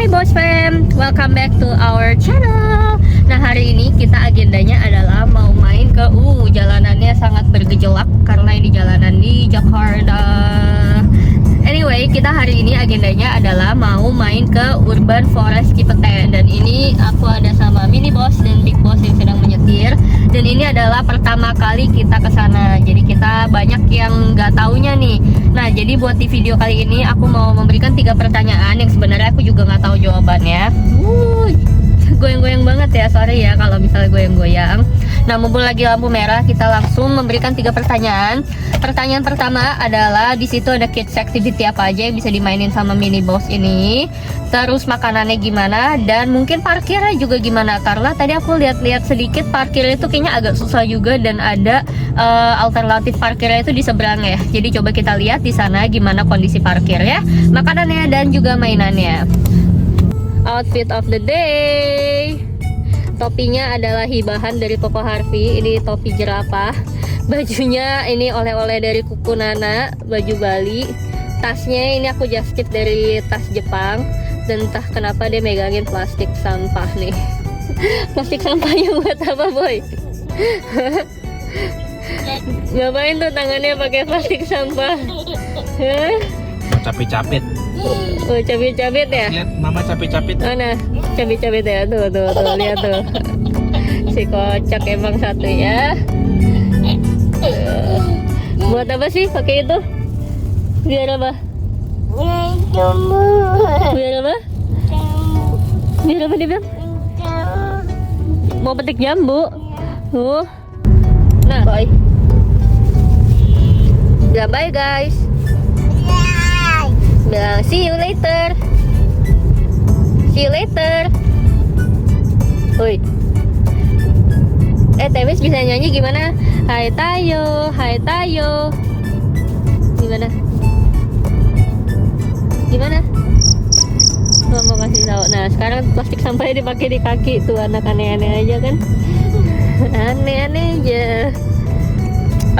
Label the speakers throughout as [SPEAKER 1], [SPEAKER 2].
[SPEAKER 1] Hai Bos Fam, welcome back to our channel. Nah hari ini kita agendanya adalah mau main ke jalanannya sangat bergejolak karena ini jalanan di Jakarta. Anyway, kita hari ini agendanya adalah mau main ke Urban Forest Cipete. Dan ini aku ada sama Mini Boss dan Big Boss yang sedang menyetir. Dan ini adalah pertama kali kita ke sana. Jadi kita banyak yang nggak taunya nih. Nah, jadi buat di video kali ini aku mau memberikan 3 pertanyaan yang sebenarnya aku juga nggak tahu jawabannya. Goyang-goyang banget ya, sorry ya kalau misalnya goyang-goyang. Nah, mumpung lagi lampu merah, kita langsung memberikan 3 pertanyaan. Pertanyaan pertama adalah di situ ada kids activity apa aja yang bisa dimainin sama Mini Boss ini. Terus makanannya gimana dan mungkin parkirnya juga gimana, karena tadi aku lihat-lihat sedikit parkirnya itu kayaknya agak susah juga dan ada alternatif parkirnya itu di seberang ya. Jadi coba kita lihat di sana gimana kondisi parkirnya, makanannya dan juga mainannya. Outfit of the day. Topinya adalah hibahan dari Koko Harvey. Ini topi jerapah. Bajunya ini oleh-oleh dari Kuku Nana, baju Bali. Tasnya ini aku just tip dari tas Jepang. Dan entah kenapa dia megangin plastik sampah nih. Plastik sampahnya buat apa, Boy? Ngapain tuh tangannya pakai plastik sampah?
[SPEAKER 2] Capit-capit.
[SPEAKER 1] Oh, cabit-cabit ya?
[SPEAKER 2] Lihat mama capit-capit.
[SPEAKER 1] Mana? Cabit-cabit ya? Tuh, lihat tuh. Si kocak emang satu ya. Buat apa sih pakai itu? Biar apa? Biar apa? Biar apa dia bilang? Mau petik jambu. Nah, bye. Bilang bye guys. Bilang see you later. See you later. Woi. Temis bisa nyanyi gimana? Hai Tayo, hai Tayo. Gimana? Gimana? Gak mau kasih tahu. Nah, sekarang plastik sampahnya dipakai di kaki. Tuh anak aneh-aneh aja kan? Aneh-aneh aja.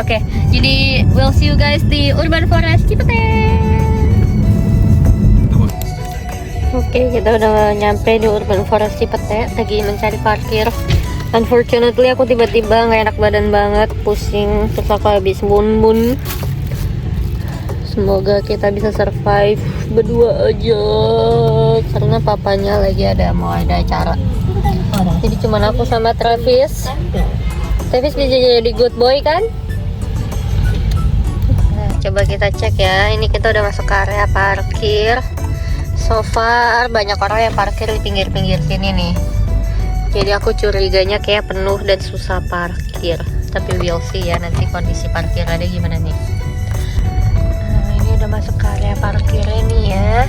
[SPEAKER 1] Oke, jadi we'll see you guys di Urban Forest Cipete. Oke, kita udah nyampe di Urban Forest Cipete, lagi mencari parkir. Unfortunately aku tiba-tiba gak enak badan banget, pusing, terus aku habis bun-bun. Semoga kita bisa survive berdua aja, karena papanya lagi mau ada acara. Jadi cuman aku sama Travis. Travis bisa jadi good boy kan? Nah, coba kita cek ya, ini kita udah masuk ke area parkir. So far banyak orang yang parkir di pinggir-pinggir sini nih. Jadi aku curiganya kayak penuh dan susah parkir. Tapi we'll see ya nanti kondisi parkir ada gimana nih. Nah, ini udah masuk ke area parkirnya nih ya.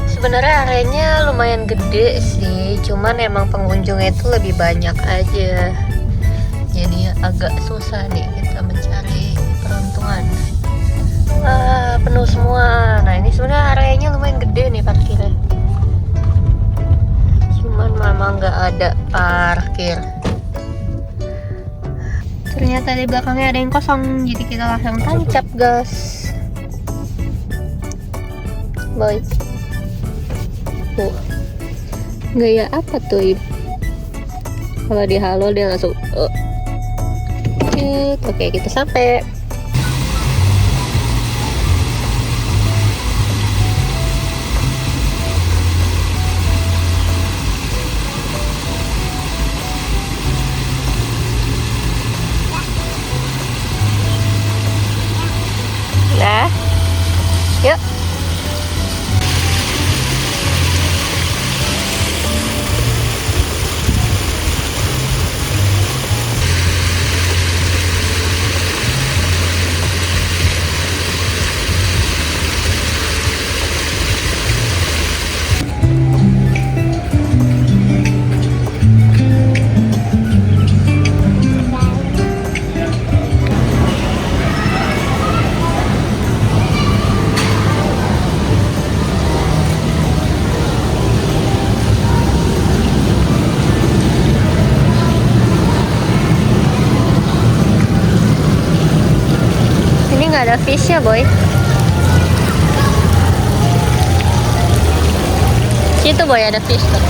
[SPEAKER 1] Sebenarnya areanya lumayan gede sih, cuman emang pengunjungnya itu lebih banyak aja. Jadi agak susah nih kita mencari peruntungan. Penuh semua. Nah, ini sebenarnya areanya lumayan gede nih parkirnya. Cuman memang nggak ada parkir. Ternyata di belakangnya ada yang kosong, jadi kita langsung tancap gas. Boy. Tuh. Gaya apa tuh? Kalau di halo dia langsung Oke, kita sampai. Nah, yuk. Nggak ada fish ya boy. Situ boy ada fish tuh.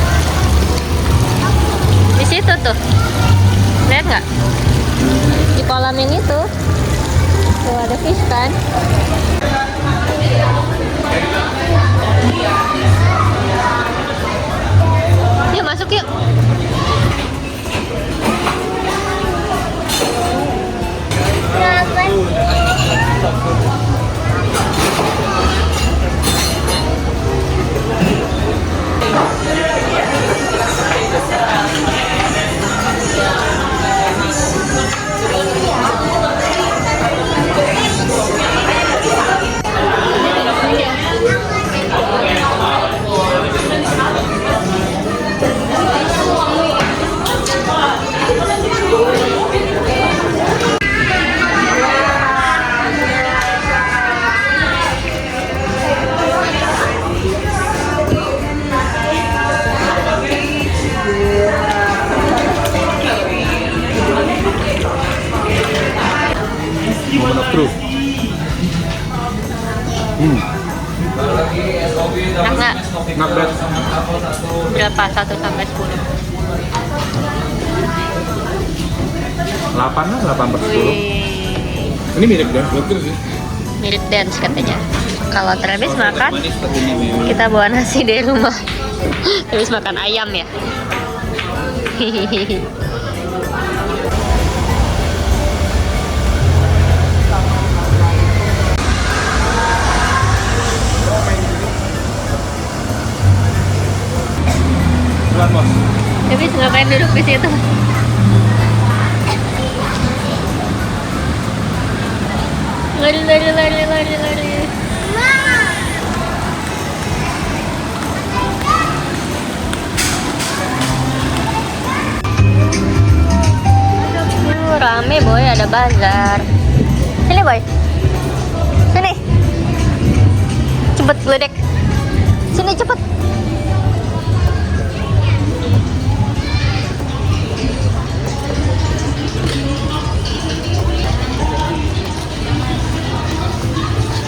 [SPEAKER 1] Di situ tuh. Lihat nggak? Di kolam yang itu. Tuh ada fish kan? Yuk masuk yuk.
[SPEAKER 2] True.
[SPEAKER 1] Enak nggak?
[SPEAKER 2] Not bad.
[SPEAKER 1] Berapa? 1 sampai 10.
[SPEAKER 2] 8 lah, 8/10.
[SPEAKER 1] Wih,
[SPEAKER 2] Ini mirip dance burger sih.
[SPEAKER 1] mirip dance katanya. Kalau Travis makan,
[SPEAKER 2] Manis tapi ini memang.
[SPEAKER 1] kita bawa nasi dari rumah. Travis makan ayam ya. Hihihi.
[SPEAKER 2] Bukan, Bos.
[SPEAKER 1] Travis ngapain duduk di situ? Lari, lari, lari, lari, lari. Rame boy, ada bazar. Sini boy, sini. Cepet geledek. Sini cepet.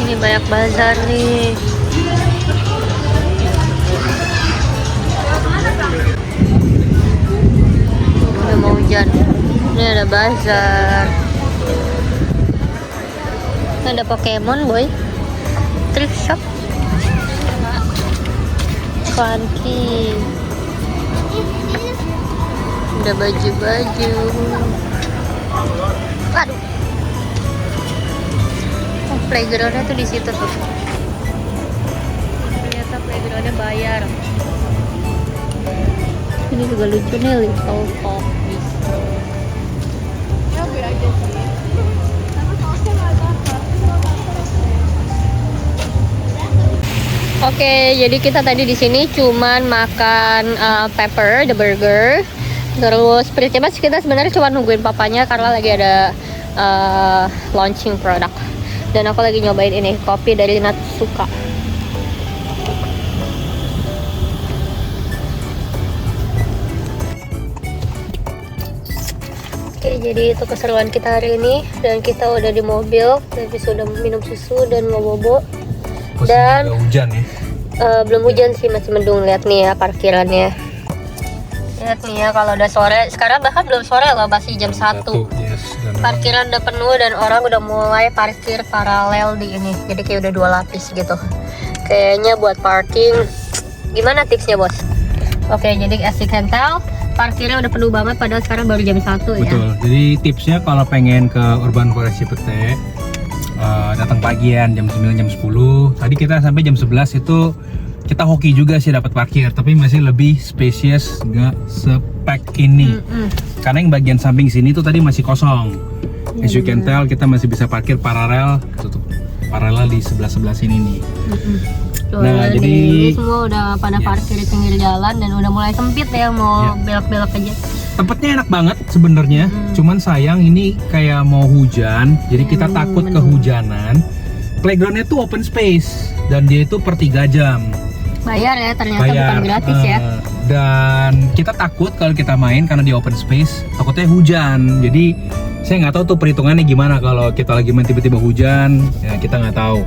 [SPEAKER 1] Ini banyak bazar nih. Udah mau hujan. Ini ada bazar. Ini ada Pokemon boy. Thrift shop. Funky. Ada baju-baju. Waduh. Oh, playgroundnya tuh di situ tuh. Ternyata playgroundnya bayar. Ini juga lucu nih, Little Pop Bistro. Oke, jadi kita tadi di sini cuman makan pepper, the burger. Terus Pretty Mas kita sebenarnya cuma nungguin papanya karena lagi ada launching produk. Dan aku lagi nyobain ini kopi dari Natsuka. Oke, jadi itu keseruan kita hari ini. Dan kita udah di mobil, tapi sudah minum susu dan mau bobo. Dan
[SPEAKER 2] hujan ya.
[SPEAKER 1] belum hujan sih, masih mendung. Lihat nih ya parkirannya. Lihat nih ya, kalau udah sore, sekarang bahkan belum sore loh, masih jam 1.
[SPEAKER 2] Yes,
[SPEAKER 1] Parkiran udah penuh dan orang udah mulai parkir paralel di ini. Jadi kayak udah 2 lapis gitu. Kayaknya buat parking, gimana tipsnya bos? Oke, jadi as you can tell, parkirnya udah penuh banget padahal sekarang baru jam 1 ya.
[SPEAKER 2] Betul. Jadi tipsnya kalau pengen ke Urban Forest Cipete, datang pagian jam 9 jam 10. Tadi kita sampai jam 11 itu kita hoki juga sih dapat parkir, tapi masih lebih spacious, nggak spek ini. Karena yang bagian samping sini tuh tadi masih kosong. As you can tell, kita masih bisa parkir paralel, tutup paralel di sebelah sini nih.
[SPEAKER 1] Tuh,
[SPEAKER 2] Nah, jadi
[SPEAKER 1] ini semua udah pada parkir di pinggir jalan dan udah mulai sempit ya, mau belok-belok aja.
[SPEAKER 2] tempatnya enak banget sebenarnya. Cuman sayang ini kayak mau hujan, jadi kita takut kehujanan. Playgroundnya tuh open space dan dia itu per 3 jam.
[SPEAKER 1] Bayar ya, ternyata bukan gratis ya.
[SPEAKER 2] Dan kita takut kalau kita main karena di open space, takutnya hujan. Jadi saya nggak tahu tuh perhitungannya gimana kalau kita lagi main tiba-tiba hujan, ya kita nggak tahu.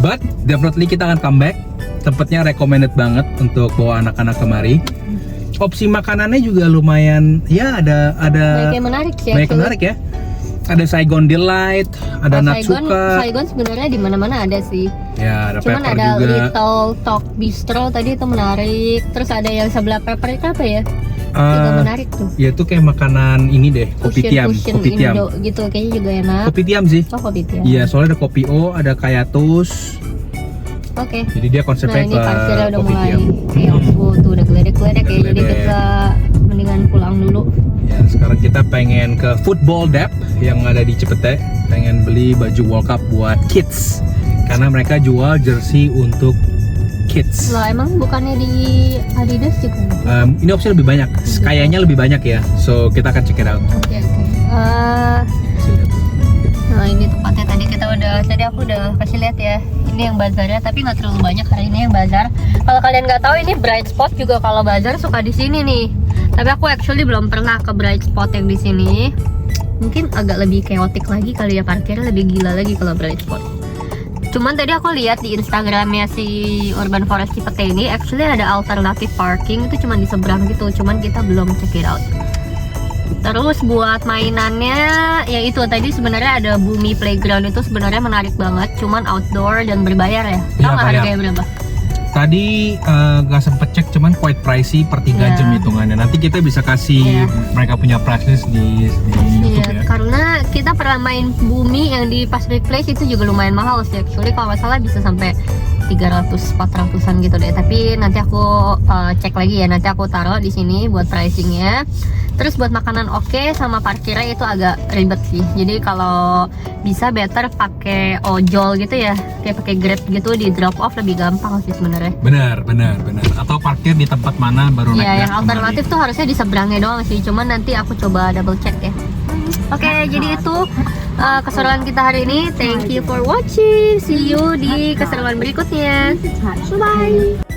[SPEAKER 2] But definitely kita akan come back tempatnya recommended banget untuk bawa anak-anak kemari. Opsi makanannya juga lumayan, ya ada
[SPEAKER 1] Banyak yang menarik sih.
[SPEAKER 2] banyak yang menarik ya. Ada Saigon Delight, ada Natsuka.
[SPEAKER 1] Saigon sebenarnya di mana-mana ada sih.
[SPEAKER 2] Ya, ada
[SPEAKER 1] Cuman
[SPEAKER 2] Pepper
[SPEAKER 1] ada
[SPEAKER 2] juga.
[SPEAKER 1] Little Talk Bistro tadi itu menarik. Terus ada yang sebelah Pepper itu apa ya? Juga menarik tuh.
[SPEAKER 2] Ya itu kayak makanan ini deh, kopi tiam,
[SPEAKER 1] Fusion
[SPEAKER 2] kopi tiam.
[SPEAKER 1] Indo gitu kayaknya juga enak.
[SPEAKER 2] Kopi tiam sih.
[SPEAKER 1] Oh, kopi tiam.
[SPEAKER 2] Iya, soalnya ada kopi O, ada kayatus.
[SPEAKER 1] Oke.
[SPEAKER 2] Jadi dia
[SPEAKER 1] Nah,
[SPEAKER 2] konsepnya
[SPEAKER 1] ini
[SPEAKER 2] ke
[SPEAKER 1] parkirnya udah
[SPEAKER 2] kopi
[SPEAKER 1] mulai
[SPEAKER 2] tiam.
[SPEAKER 1] chaos tuh udah geledek-geledek ya. Jadi
[SPEAKER 2] Geledek.
[SPEAKER 1] kita mendingan pulang dulu.
[SPEAKER 2] Ya, sekarang kita pengen ke Football Dep yang ada di Cipete. Pengen beli baju World Cup buat kids. Karena mereka jual jersey untuk kids.
[SPEAKER 1] Lah emang bukannya di Adidas juga?
[SPEAKER 2] Ini opsi lebih banyak. Kayaknya lebih banyak ya. So kita akan check it out.
[SPEAKER 1] Oke. Nah ini tempatnya tadi aku udah kasih lihat ya. Ini yang bazarnya tapi nggak terlalu banyak hari ini yang bazar. Kalau kalian nggak tahu ini Bright Spot juga kalau bazar suka di sini nih. Tapi aku actually belum pernah ke Bright Spot yang di sini. Mungkin agak lebih chaotic lagi kali ya, parkirnya lebih gila lagi kalau Bright Spot. Cuman tadi aku lihat di Instagramnya si Urban Forest Cipete ini actually ada alternative parking itu cuma di seberang gitu. Cuman kita belum check it out. Terus buat mainannya, ya itu tadi sebenarnya ada Bumi Playground itu sebenarnya menarik banget, cuman outdoor dan berbayar ya. Tahu
[SPEAKER 2] Iya,
[SPEAKER 1] nggak
[SPEAKER 2] bayar.
[SPEAKER 1] harganya berapa?
[SPEAKER 2] Tadi nggak sempet cek, cuman quite pricey per 3
[SPEAKER 1] Iya.
[SPEAKER 2] jam hitungannya. Nanti kita bisa kasih
[SPEAKER 1] Iya.
[SPEAKER 2] mereka punya price list di YouTube ya.
[SPEAKER 1] Iya, karena kita pernah main Bumi yang di Pacific Place itu juga lumayan mahal sih. Actually kalau nggak salah bisa sampai 300-400an gitu deh. Tapi nanti aku cek lagi ya. Nanti aku taruh di sini buat pricingnya. Terus buat makanan oke, sama parkirnya itu agak ribet sih. Jadi kalau bisa better pakai ojol gitu ya, kayak pakai Grab gitu, di drop off lebih gampang sih sebenarnya.
[SPEAKER 2] Benar. Atau parkir di tempat mana baru naik
[SPEAKER 1] Iya,
[SPEAKER 2] Grab
[SPEAKER 1] yang alternatif
[SPEAKER 2] kembali.
[SPEAKER 1] tuh harusnya di seberangnya doang sih. Cuman nanti aku coba double check ya. Oke, jadi itu keseruan kita hari ini. Thank you for watching. See you di keseruan berikutnya. Bye bye.